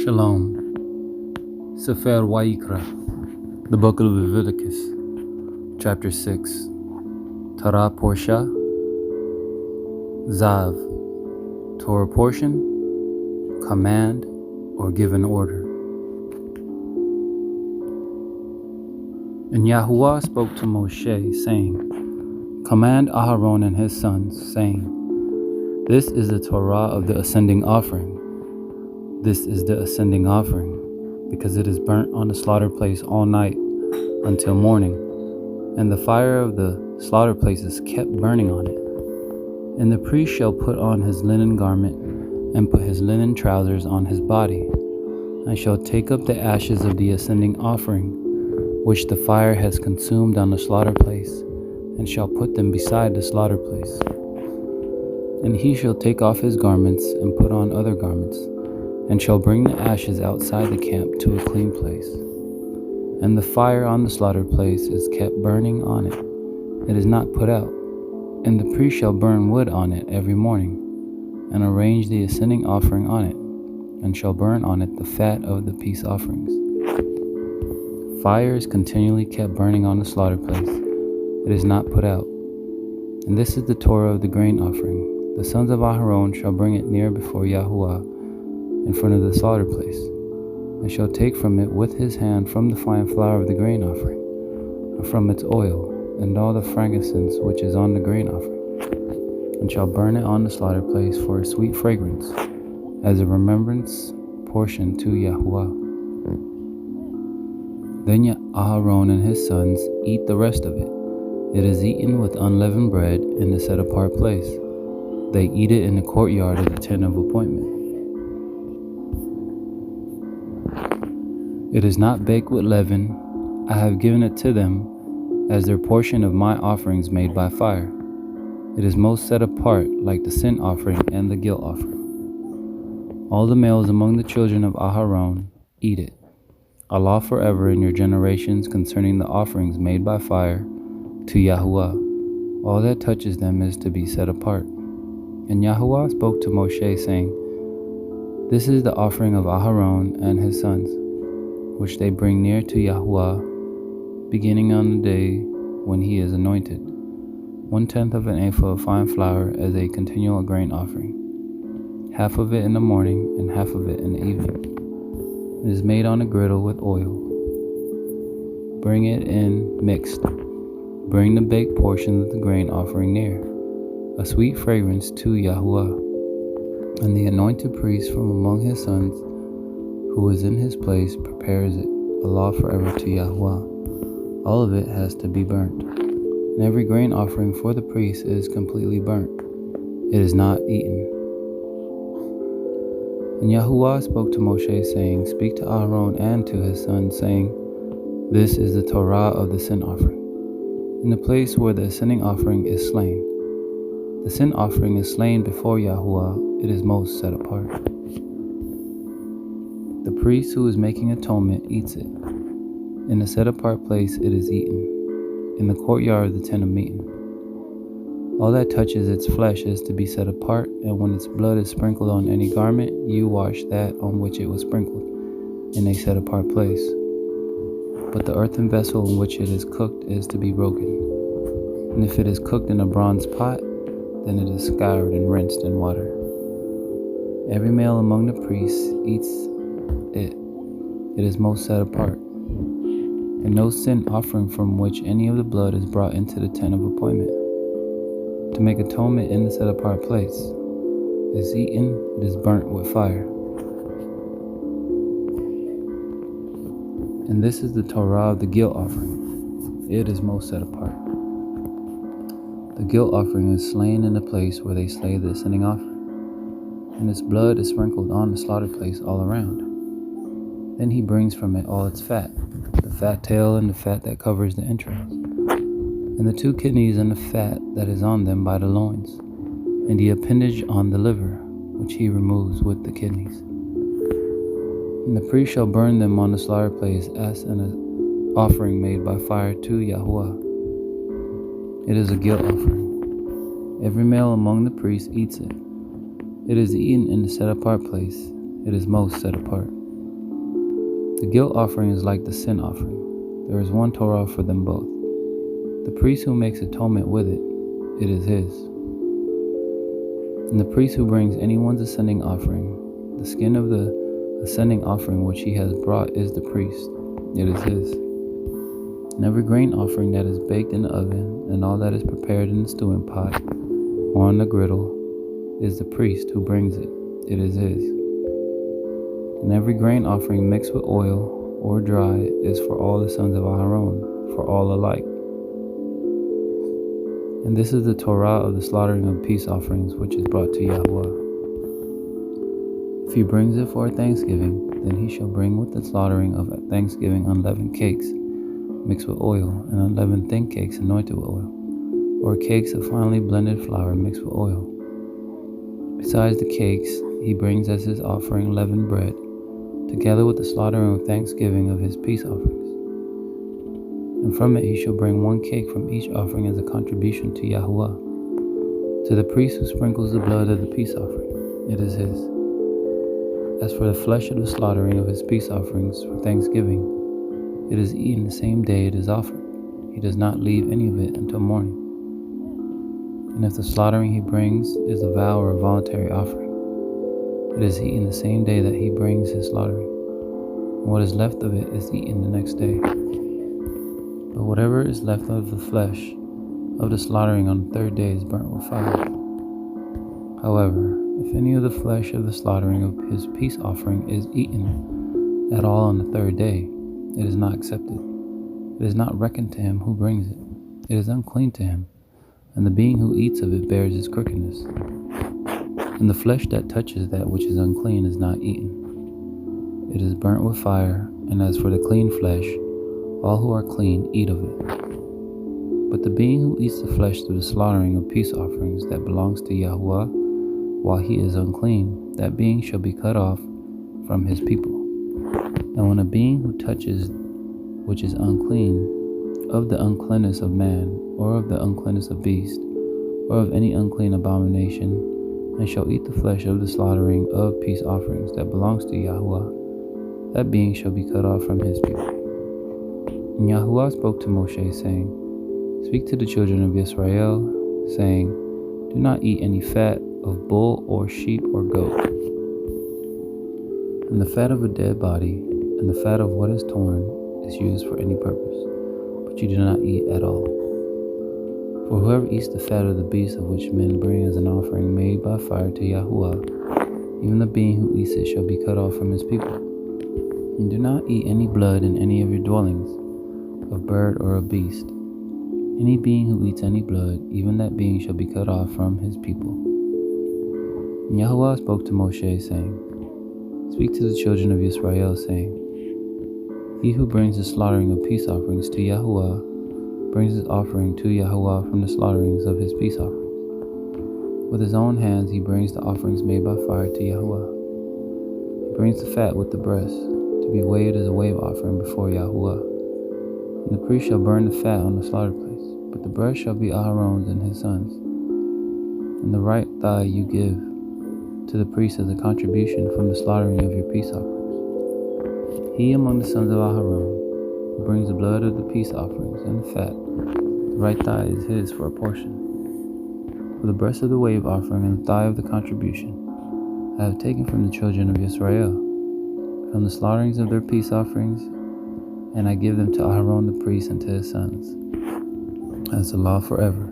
Shalom. Sefer Wayikra, the book of Leviticus, chapter 6. Torah Porsha, Zav, Torah portion, command, or given order. And Yahuwah spoke to Moshe, saying, Command Aharon and his sons, saying, This is the Torah of the ascending offering. This is the ascending offering, because it is burnt on the slaughter place all night until morning, and the fire of the slaughter places kept burning on it. And the priest shall put on his linen garment, and put his linen trousers on his body, and shall take up the ashes of the ascending offering, which the fire has consumed on the slaughter place, and shall put them beside the slaughter place. And he shall take off his garments, and put on other garments, and shall bring the ashes outside the camp to a clean place. And the fire on the slaughter place is kept burning on it. It is not put out. And the priest shall burn wood on it every morning, and arrange the ascending offering on it, and shall burn on it the fat of the peace offerings. Fire is continually kept burning on the slaughter place. It is not put out. And this is the Torah of the grain offering. The sons of Aharon shall bring it near before Yahuwah, in front of the slaughter place, and shall take from it with his hand from the fine flour of the grain offering, and from its oil, and all the frankincense which is on the grain offering, and shall burn it on the slaughter place for a sweet fragrance, as a remembrance portion to Yahuwah. Then Aharon and his sons eat the rest of it. It is eaten with unleavened bread in the set-apart place. They eat it in the courtyard of the tent of appointment. It is not baked with leaven. I have given it to them as their portion of my offerings made by fire. It is most set apart, like the sin offering and the guilt offering. All the males among the children of Aharon eat it. A law forever in your generations concerning the offerings made by fire to Yahuwah. All that touches them is to be set apart. And Yahuwah spoke to Moshe, saying, This is the offering of Aharon and his sons, which they bring near to Yahuwah, beginning on the day when he is anointed, 1/10 of an ephah of fine flour as a continual grain offering, half of it in the morning and half of it in the evening. It is made on a griddle with oil. Bring it in mixed. Bring the baked portion of the grain offering near, a sweet fragrance to Yahuwah. And the anointed priest from among his sons, who is in his place, prepares it, a law forever to Yahuwah. All of it has to be burnt, and every grain offering for the priest is completely burnt. It is not eaten. And Yahuwah spoke to Moshe, saying, Speak to Aharon and to his sons, saying, This is the Torah of the sin offering, in the place where the ascending offering is slain. The sin offering is slain before Yahuwah. It is most set apart. The priest who is making atonement eats it. In the set-apart place it is eaten, in the courtyard of the tent of meeting. All that touches its flesh is to be set apart, and when its blood is sprinkled on any garment, you wash that on which it was sprinkled, in a set-apart place. But the earthen vessel in which it is cooked is to be broken. And if it is cooked in a bronze pot, then it is scoured and rinsed in water. Every male among the priests eats it. It is most set apart. And no sin offering from which any of the blood is brought into the tent of appointment, to make atonement in the set apart place, is eaten, it is burnt with fire. And this is the Torah of the guilt offering. It is most set apart. The guilt offering is slain in the place where they slay the ascending offering, and its blood is sprinkled on the slaughter place all around. Then he brings from it all its fat, the fat tail and the fat that covers the entrails, and the 2 kidneys and the fat that is on them by the loins, and the appendage on the liver, which he removes with the kidneys. And the priest shall burn them on the slaughter place as an offering made by fire to Yahuwah. It is a guilt offering. Every male among the priests eats it. It is eaten in the set-apart place. It is most set apart. The guilt offering is like the sin offering. There is one Torah for them both. The priest who makes atonement with it, it is his. And the priest who brings anyone's ascending offering, the skin of the ascending offering which he has brought is the priest, it is his. And every grain offering that is baked in the oven, and all that is prepared in the stewing pot, or on the griddle, is the priest who brings it, it is his. And every grain offering mixed with oil, or dry, is for all the sons of Aaron, for all alike. And this is the Torah of the slaughtering of peace offerings which is brought to Yahweh. If he brings it for a thanksgiving, then he shall bring with the slaughtering of thanksgiving unleavened cakes mixed with oil, and unleavened thin cakes anointed with oil, or cakes of finely blended flour mixed with oil. Besides the cakes, he brings as his offering leavened bread, together with the slaughtering of thanksgiving of his peace offerings. And from it he shall bring one cake from each offering as a contribution to Yahweh. To the priest who sprinkles the blood of the peace offering, it is his. As for the flesh of the slaughtering of his peace offerings for thanksgiving, it is eaten the same day it is offered. He does not leave any of it until morning. And if the slaughtering he brings is a vow or a voluntary offering, it is eaten the same day that he brings his slaughtering. And what is left of it is eaten the next day. But whatever is left of the flesh of the slaughtering on the third day is burnt with fire. However, if any of the flesh of the slaughtering of his peace offering is eaten at all on the third day, it is not accepted. It is not reckoned to him who brings it. It is unclean to him, and the being who eats of it bears its crookedness. And the flesh that touches that which is unclean is not eaten. It is burnt with fire, and as for the clean flesh, all who are clean eat of it. But the being who eats the flesh through the slaughtering of peace offerings that belongs to Yahweh, while he is unclean, that being shall be cut off from his people. And when a being who touches which is unclean, of the uncleanness of man, or of the uncleanness of beast, or of any unclean abomination, and shall eat the flesh of the slaughtering of peace offerings that belongs to Yahweh, that being shall be cut off from his people. And Yahuwah spoke to Moshe, saying, Speak to the children of Israel, saying, Do not eat any fat of bull or sheep or goat, and the fat of a dead body, and the fat of what is torn is used for any purpose, but you do not eat at all. For whoever eats the fat of the beast of which men bring as an offering made by fire to Yahuwah, even the being who eats it shall be cut off from his people. And do not eat any blood in any of your dwellings, of bird or of beast. Any being who eats any blood, even that being shall be cut off from his people. And Yahuwah spoke to Moshe, saying, Speak to the children of Israel, saying, He who brings the slaughtering of peace offerings to Yahuwah brings his offering to Yahuwah from the slaughterings of his peace offerings. With his own hands he brings the offerings made by fire to Yahuwah. He brings the fat with the breast, to be weighed as a wave offering before Yahuwah. And the priest shall burn the fat on the slaughter place, but the breast shall be Aaron's and his sons. And the right thigh you give to the priest as a contribution from the slaughtering of your peace offerings. He among the sons of Aaron, who brings the blood of the peace offerings and the fat, the right thigh is his for a portion. For the breast of the wave offering and the thigh of the contribution I have taken from the children of Israel, from the slaughterings of their peace offerings, and I give them to Aaron the priest and to his sons, as a law forever,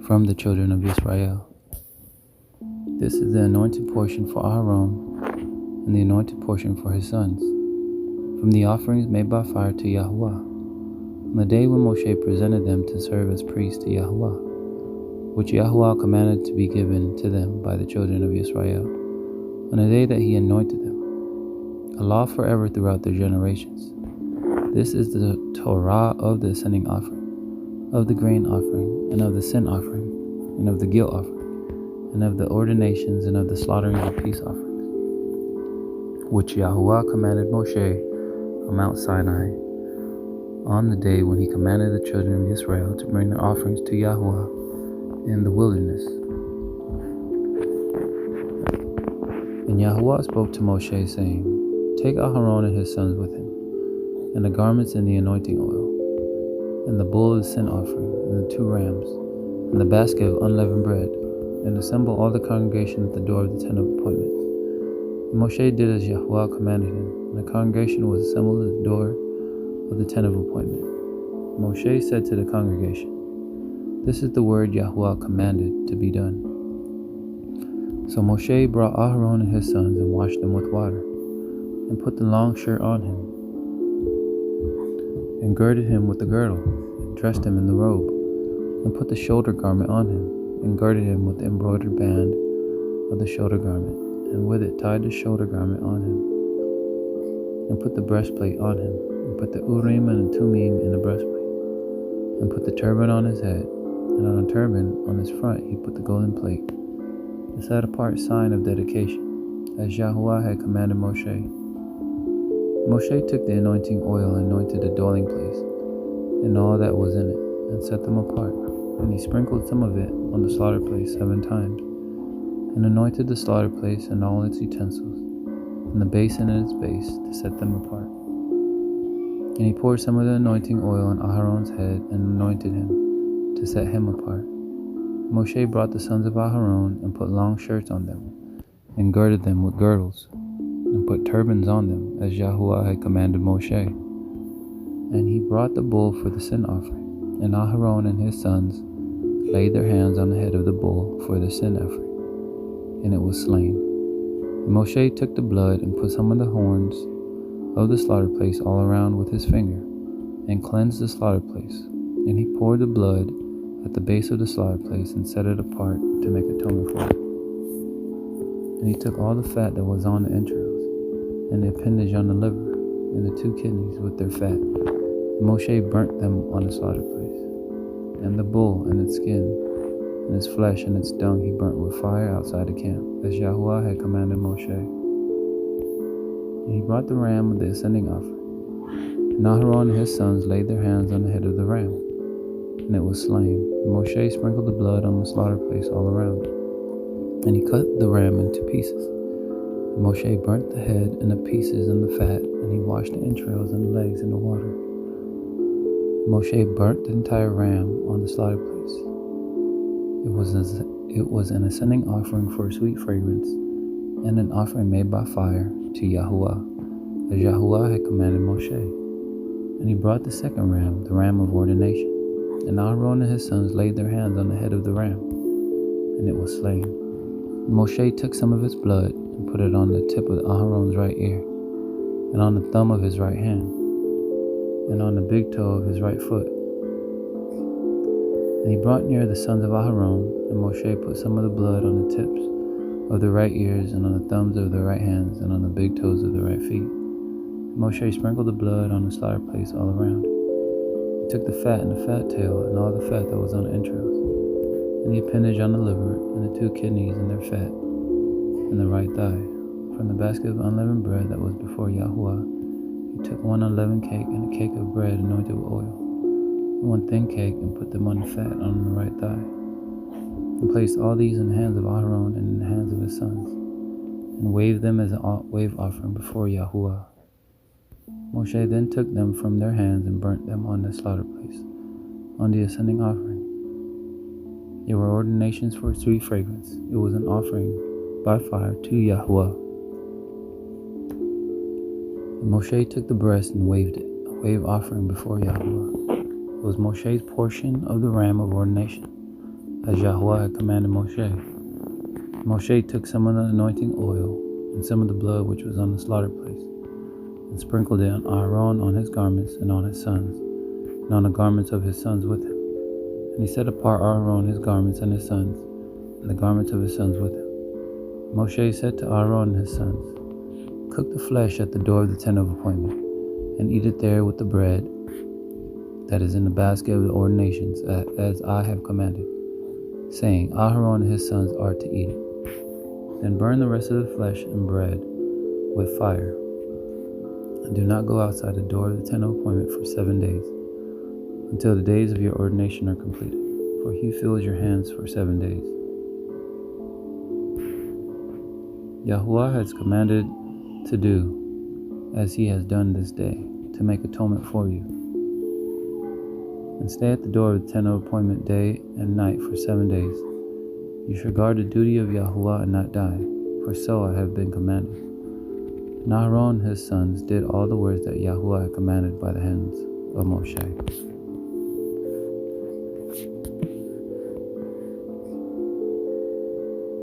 from the children of Israel. This is the anointed portion for Aaron, and the anointed portion for his sons, from the offerings made by fire to Yahuwah, on the day when Moshe presented them to serve as priests to Yahuwah, which Yahuwah commanded to be given to them by the children of Israel, on the day that he anointed them, a law forever throughout their generations. This is the Torah of the ascending offering, of the grain offering, and of the sin offering, and of the guilt offering, and of the ordinations, and of the slaughtering of peace offerings, which Yahuwah commanded Moshe from Mount Sinai, on the day when he commanded the children of Israel to bring their offerings to Yahuwah in the wilderness. And Yahuwah spoke to Moshe, saying, Take Aharon and his sons with him, and the garments and the anointing oil, and the bull of the sin offering, and the 2 rams, and the basket of unleavened bread, and assemble all the congregation at the door of the tent of appointment. And Moshe did as Yahuwah commanded him, and the congregation was assembled at the door of the tent of appointment. Moshe said to the congregation, "This is the word Yahuwah commanded to be done." So Moshe brought Aharon and his sons and washed them with water, and put the long shirt on him, and girded him with the girdle, and dressed him in the robe, and put the shoulder garment on him, and girded him with the embroidered band of the shoulder garment, and with it tied the shoulder garment on him, and put the breastplate on him, and put the Urim and the Tumim in the breastplate, and put the turban on his head, and on a turban on his front he put the golden plate, the set-apart sign of dedication, as Yahuwah had commanded Moshe. Moshe took the anointing oil and anointed the dwelling place, and all that was in it, and set them apart, and he sprinkled some of it on the slaughter place 7 times, and anointed the slaughter place and all its utensils, and the basin and its base, to set them apart. And he poured some of the anointing oil on Aharon's head, and anointed him, to set him apart. Moshe brought the sons of Aharon, and put long shirts on them, and girded them with girdles, and put turbans on them, as Yahuwah had commanded Moshe. And he brought the bull for the sin offering, and Aharon and his sons laid their hands on the head of the bull for the sin offering, and it was slain. And Moshe took the blood, and put some of the horns of the slaughter place all around with his finger, and cleansed the slaughter place. And he poured the blood at the base of the slaughter place, and set it apart to make atonement for it. And he took all the fat that was on the entrails, and the appendage on the liver, and the 2 kidneys with their fat. And Moshe burnt them on the slaughter place. And the bull and its skin, and its flesh and its dung he burnt with fire outside the camp, as Yahuwah had commanded Moshe. And he brought the ram of the ascending offering. And Aharon and his sons laid their hands on the head of the ram, and it was slain. And Moshe sprinkled the blood on the slaughter place all around, and he cut the ram into pieces. And Moshe burnt the head and the pieces and the fat, and he washed the entrails and the legs in the water. And Moshe burnt the entire ram on the slaughter place. It was an ascending offering for a sweet fragrance, and an offering made by fire to Yahuwah, as Yahuwah had commanded Moshe. And he brought the second ram, the ram of ordination. And Aharon and his sons laid their hands on the head of the ram, and it was slain. And Moshe took some of its blood, and put it on the tip of Aharon's right ear, and on the thumb of his right hand, and on the big toe of his right foot. And he brought near the sons of Aharon, and Moshe put some of the blood on the tips of their right ears, and on the thumbs of their right hands, and on the big toes of their right feet. And Moshe sprinkled the blood on the slaughter place all around. He took the fat and the fat tail, and all the fat that was on the entrails, and the appendage on the liver, and the 2 kidneys and their fat, and the right thigh. From the basket of unleavened bread that was before Yahuwah, he took 1 unleavened cake and a cake of bread anointed with oil, and 1 thin cake, and put them on the fat on the right thigh, and placed all these in the hands of Aharon and in the hands of his sons, and waved them as a wave offering before Yahuwah. Moshe then took them from their hands and burnt them on the slaughter place, on the ascending offering. They were ordinations for a sweet fragrance. It was an offering by fire to Yahuwah. And Moshe took the breast and waved it, a wave offering before Yahuwah. It was Moshe's portion of the ram of ordination, as Yahuwah had commanded Moshe. Moshe took some of the anointing oil and some of the blood which was on the slaughter place, and sprinkled it on Aharon, on his garments, and on his sons, and on the garments of his sons with him. And he set apart Aharon, his garments, and his sons, and the garments of his sons with him. Moshe said to Aharon and his sons, "Cook the flesh at the door of the tent of appointment, and eat it there with the bread that is in the basket of the ordinations, as I have commanded, saying, Aharon and his sons are to eat it. Then burn the rest of the flesh and bread with fire. And do not go outside the door of the tent of appointment for 7 days, until the days of your ordination are completed, for he fills your hands for 7 days. Yahuwah has commanded to do, as he has done this day, to make atonement for you. And stay at the door of the tent of appointment day and night for 7 days. You shall guard the duty of Yahuwah and not die, for so I have been commanded. And Aaron and his sons did all the words that Yahuwah had commanded by the hands of Moshe.